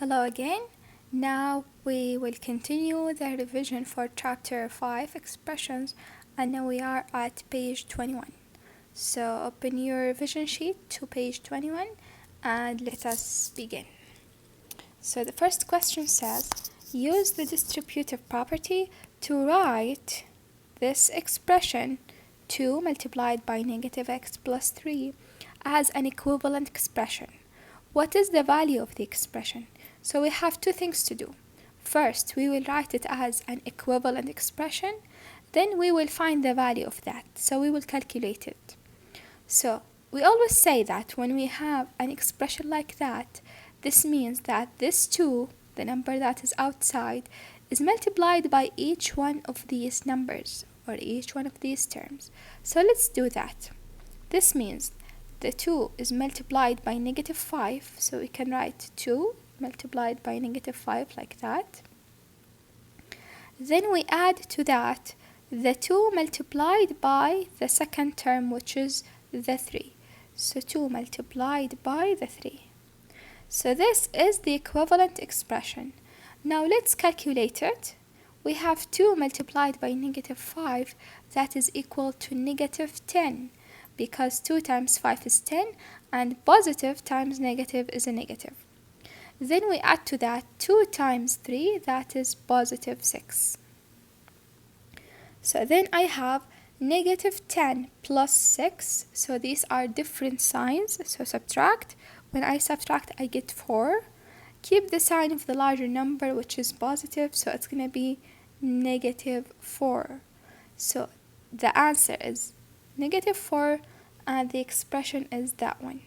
Hello again. Now we will continue the revision for chapter 5 expressions, and now we are at page 21. So open your revision sheet to page 21 and let us begin. So the first question says, use the distributive property to write this expression 2 multiplied by negative x plus 3 as an equivalent expression. What is the value of the expression? So we have two things to do. First, we will write it as an equivalent expression. Then we will find the value of that. So we will calculate it. So we always say that when we have an expression like that, this means that this 2, the number that is outside, is multiplied by each one of these numbers or each one of these terms. So let's do that. This means the 2 is multiplied by negative 5, so we can write 2 multiplied by negative 5 like that. Then we add to that the 2 multiplied by the second term, which is the 3. So 2 multiplied by the 3. So this is the equivalent expression. Now let's calculate it. We have 2 multiplied by negative 5, that is equal to negative 10, because 2 times 5 is 10, and positive times negative is a negative. Then we add to that 2 times 3, that is positive 6. So then I have negative 10 plus 6, so these are different signs, so subtract. When I subtract, I get 4. Keep the sign of the larger number, which is positive, so it's going to be negative 4. So the answer is negative 4, and the expression is that one.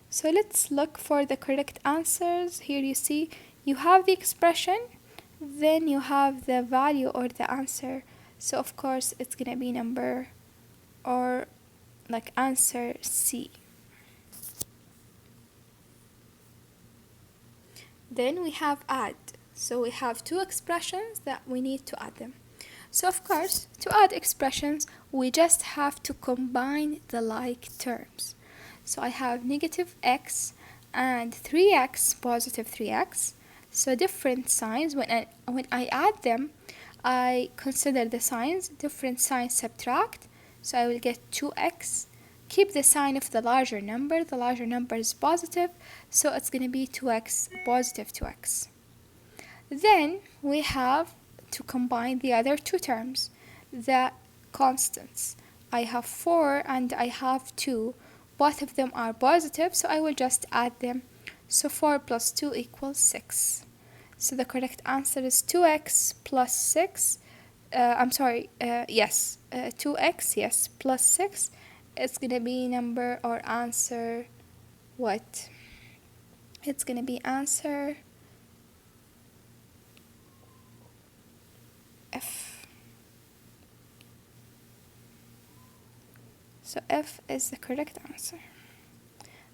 So let's look for the correct answers. Here you see you have the expression, then you have the value or the answer. So of course it's gonna be number or like answer C. Then we have add. So we have two expressions that we need to add them. So of course, to add expressions, we just have to combine the like terms. So I have negative x and 3x, positive 3x. So different signs, when I add them, I consider the signs, different signs subtract. So I will get 2x. Keep the sign of the larger number is positive, so it's going to be 2x, positive 2x. Then we have to combine the other two terms, the constants. I have 4 and I have 2. Both of them are positive, so I will just add them. So 4 plus 2 equals 6. So the correct answer is 2x plus 6. 2x, yes, plus 6. It's going to be number or answer what? It's going to be answer F. So F is the correct answer.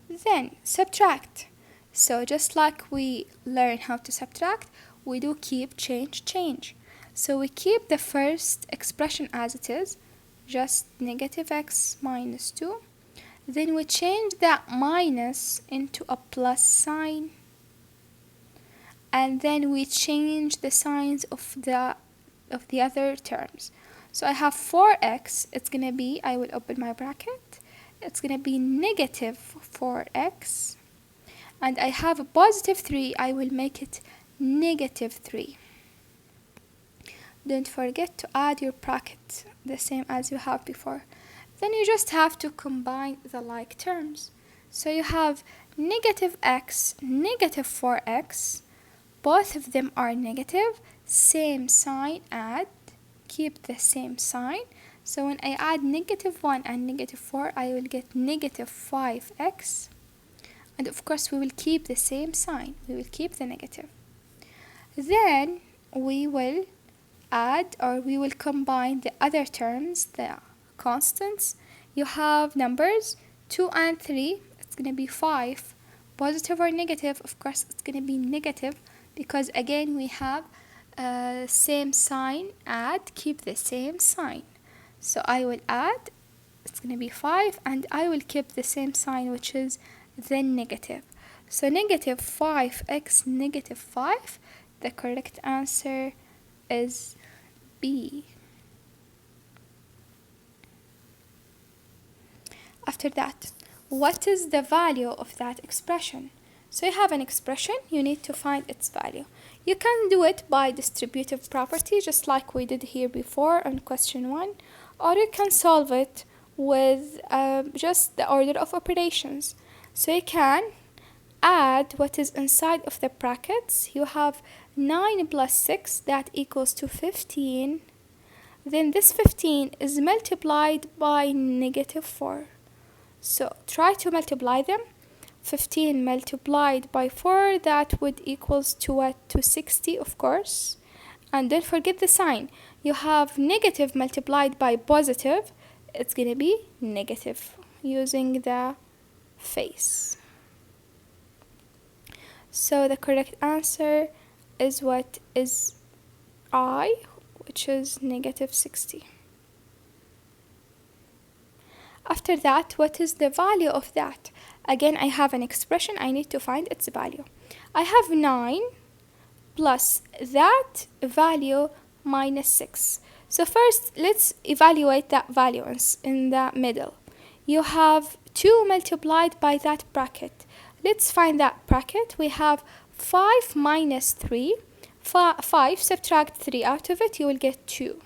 Then subtract. So just like we learn how to subtract, we do keep, change. So we keep the first expression as it is, just negative x minus 2. Then we change that minus into a plus sign. And then we change the signs of the other terms. So I have 4x, it's going to be, I will open my bracket, it's going to be negative 4x. And I have a positive 3, I will make it negative 3. Don't forget to add your bracket, the same as you have before. Then you just have to combine the like terms. So you have negative x, negative 4x. Both of them are negative, same sign, add. Keep the same sign. So when I add negative 1 and negative 4, I will get negative 5x. And of course we will keep the same sign. We will keep the negative. Then we will add, or we will combine the other terms, the constants. You have numbers 2 and 3. It's going to be 5. Positive or negative? Of course it's going to be negative, because again we have same sign, add, keep the same sign. So I will add, it's going to be 5, and I will keep the same sign, which is then negative. So negative 5x negative 5, the correct answer is B. After that, what is the value of that expression? So you have an expression, you need to find its value. You can do it by distributive property, just like we did here before on question 1, or you can solve it with just the order of operations. So you can add what is inside of the brackets. You have 9 plus 6, that equals to 15. Then this 15 is multiplied by negative 4. So try to multiply them. 15 multiplied by 4, that would equals to what? To 60, of course. And don't forget the sign. You have negative multiplied by positive. It's gonna be negative using the face. So the correct answer is what is I, which is negative 60. After that, what is the value of that? Again, I have an expression, I need to find its value. I have 9 plus that value minus 6. So first, let's evaluate that value in the middle. You have 2 multiplied by that bracket. Let's find that bracket. We have 5 minus 3. 5, subtract 3 out of it, you will get 2.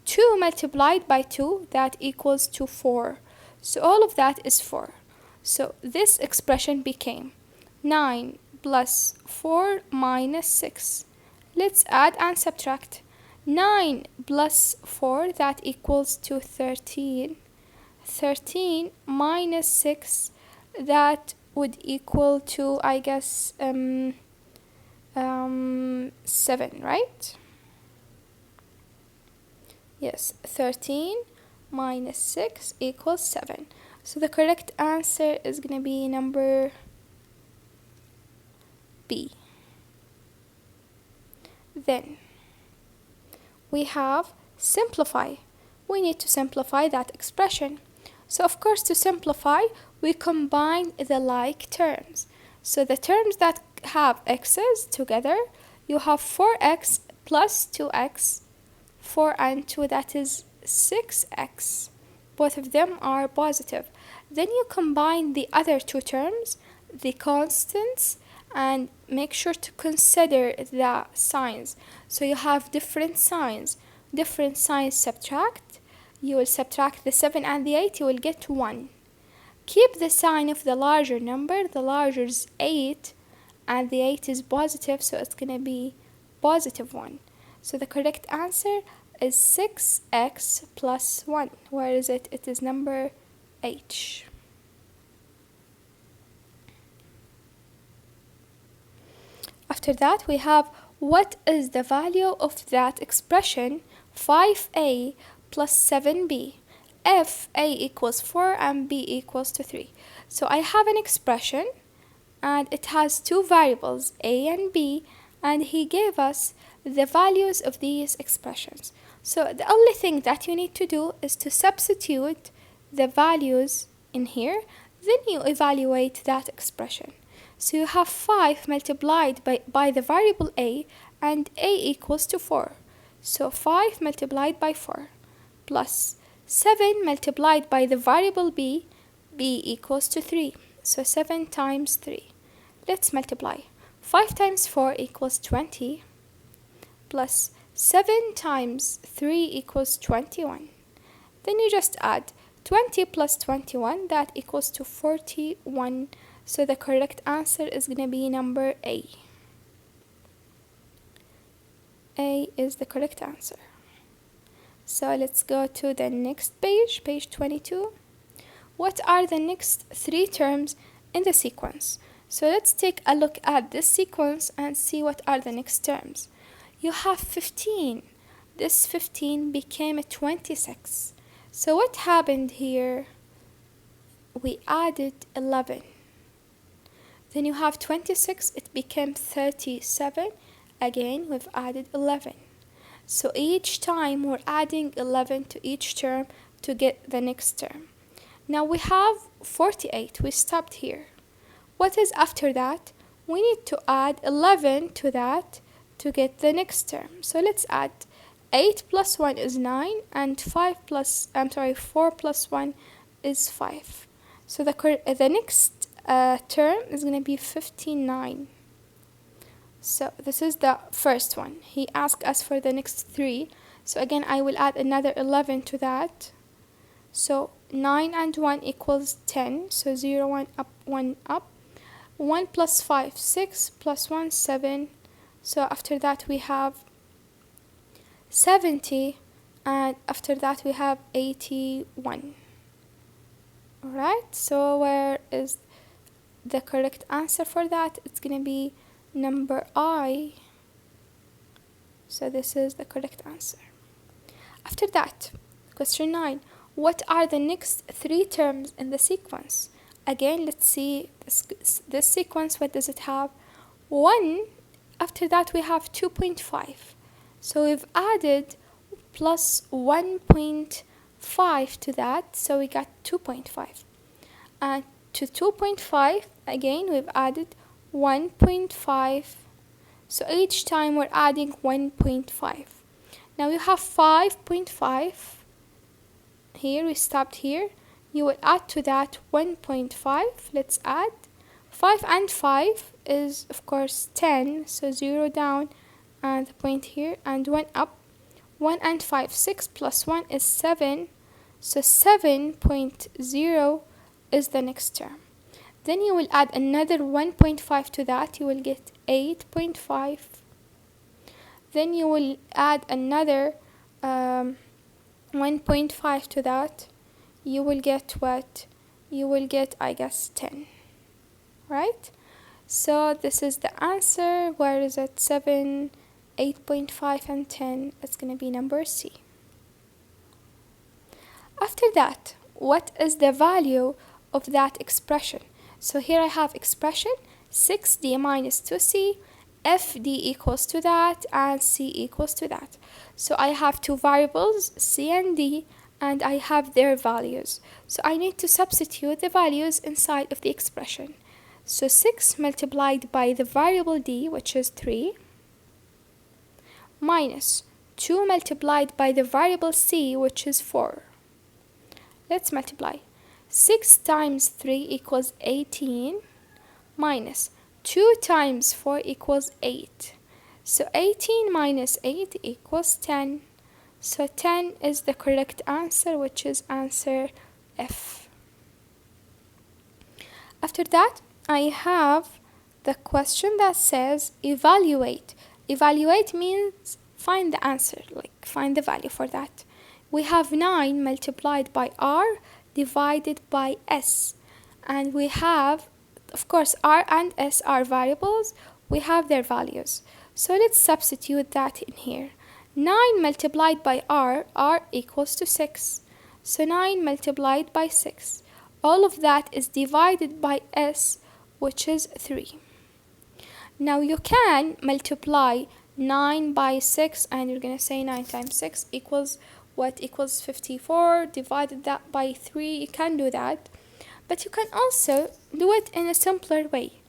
2 multiplied by 2, that equals to 4. So all of that is 4. So this expression became 9 plus 4 minus 6. Let's add and subtract. 9 plus 4, that equals to 13. 13 minus 6, that would equal to, I guess, 7, right? Yes, 13 minus 6 equals 7. So the correct answer is going to be number B. Then we have simplify. We need to simplify that expression. So of course, to simplify, we combine the like terms. So the terms that have x's together, you have 4x plus 2x, 4 and 2, that is 6x. Both of them are positive. Then you combine the other two terms, the constants, and make sure to consider the signs. So you have different signs subtract. You will subtract the 7 and the 8, you will get 1. Keep the sign of the larger number. The larger is 8 and the 8 is positive, so it's going to be positive 1. So the correct answer is 6x plus 1. Where is it? It is number H. After that, we have what is the value of that expression 5a plus 7b if a equals 4 and b equals to 3. So I have an expression and it has two variables, a and b, and he gave us the values of these expressions. So the only thing that you need to do is to substitute the values in here, then you evaluate that expression. So you have 5 multiplied by the variable a, and a equals to 4. So 5 multiplied by 4 plus 7 multiplied by the variable b, b equals to 3. So 7 times 3. Let's multiply. 5 times 4 equals 20 plus 7 times 3 equals 21. Then you just add 20 plus 21, that equals to 41. So the correct answer is going to be number A. A is the correct answer. So let's go to the next page, page 22. What are the next 3 terms in the sequence? So let's take a look at this sequence and see what are the next terms. You have 15. This 15 became a 26. So what happened here? We added 11. Then you have 26, it became 37. Again, we've added 11. So each time we're adding 11 to each term to get the next term. Now we have 48, we stopped here. What is after that? We need to add 11 to that to get the next term. So let's add 8 plus 1 is 9, and 4 plus 1 is 5. So the next term is going to be 59. So this is the first one. He asked us for the next 3. So again, I will add another 11 to that. So 9 and 1 equals 10. So 0, 1 up, 1 up. 1 plus 5, 6 plus 1, 7. So after that we have 70, and after that we have 81. Alright, so where is the correct answer for that? It's gonna be number I. So this is the correct answer. After that, question 9. What are the next 3 terms in the sequence? Again, let's see this sequence. What does it have? 1. After that we have 2.5. So we've added plus 1.5 to that, so we got 2.5. And to 2.5 again we've added 1.5. So each time we're adding 1.5. Now you have 5.5. Here we stopped here. You will add to that 1.5. Let's add 5 and 5 is of course 10, so 0 down and the point here, and 1 up. 1 and 5, 6 plus 1 is 7, so 7.0 is the next term. Then you will add another 1.5 to that, you will get 8.5. Then you will add another 1.5 to that, you will get what? You will get, I guess, 10. Right? So this is the answer. Where is it? 7, 8.5 and 10. It's going to be number C. After that, what is the value of that expression? So here I have expression 6d minus 2c, fd equals to that, and c equals to that. So I have 2 variables, c and d, and I have their values. So I need to substitute the values inside of the expression. So 6 multiplied by the variable d, which is 3, minus 2 multiplied by the variable c, which is 4. Let's multiply. 6 times 3 equals 18, minus 2 times 4 equals 8. So 18 minus 8 equals 10. So 10 is the correct answer, which is answer F. After that, I have the question that says evaluate. Evaluate means find the answer, like find the value for that. We have 9 multiplied by r divided by s. And we have, of course, r and s are variables. We have their values. So let's substitute that in here. 9 multiplied by r equals to 6. So 9 multiplied by 6. All of that is divided by s, which is 3. Now you can multiply 9 by 6, and you're going to say 9 times 6 equals what? Equals 54. Divided that by 3. You can do that. But you can also do it in a simpler way.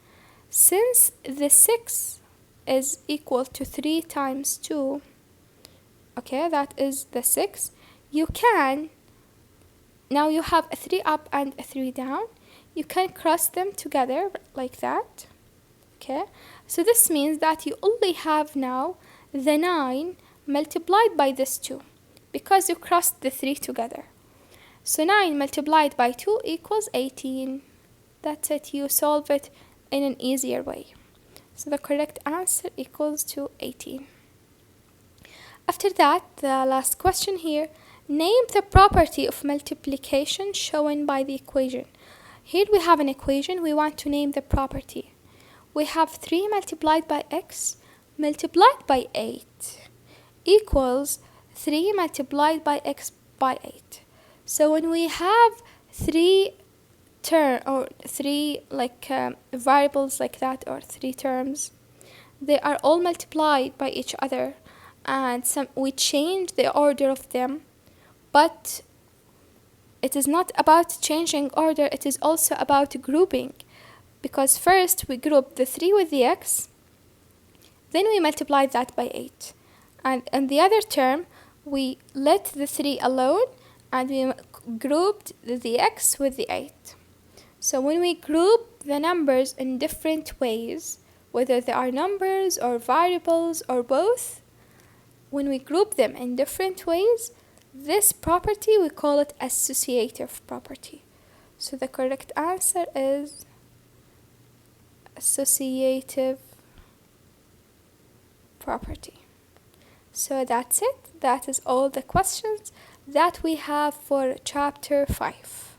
Since the 6 is equal to 3 times 2, okay, that is the 6. You can, now you have a 3 up and a 3 down. You can cross them together like that. Okay, so this means that you only have now the 9 multiplied by this 2 because you crossed the 3 together. So 9 multiplied by 2 equals 18. That's it. You solve it in an easier way. So the correct answer equals to 18. After that, the last question here. Name the property of multiplication shown by the equation. Here we have an equation. We want to name the property. We have 3 multiplied by x multiplied by 8 equals 3 multiplied by x by 8. So when we have 3 variables like that, or 3 terms, they are all multiplied by each other, and we change the order of them, but it is not about changing order, it is also about grouping. because first we group the 3 with the x, then we multiply that by 8. And in the other term, we let the 3 alone and we grouped the x with the 8. So when we group the numbers in different ways, whether they are numbers or variables or both, when we group them in different ways, this property we call it associative property. So the correct answer is associative property. So that's it. That is all the questions that we have for chapter 5.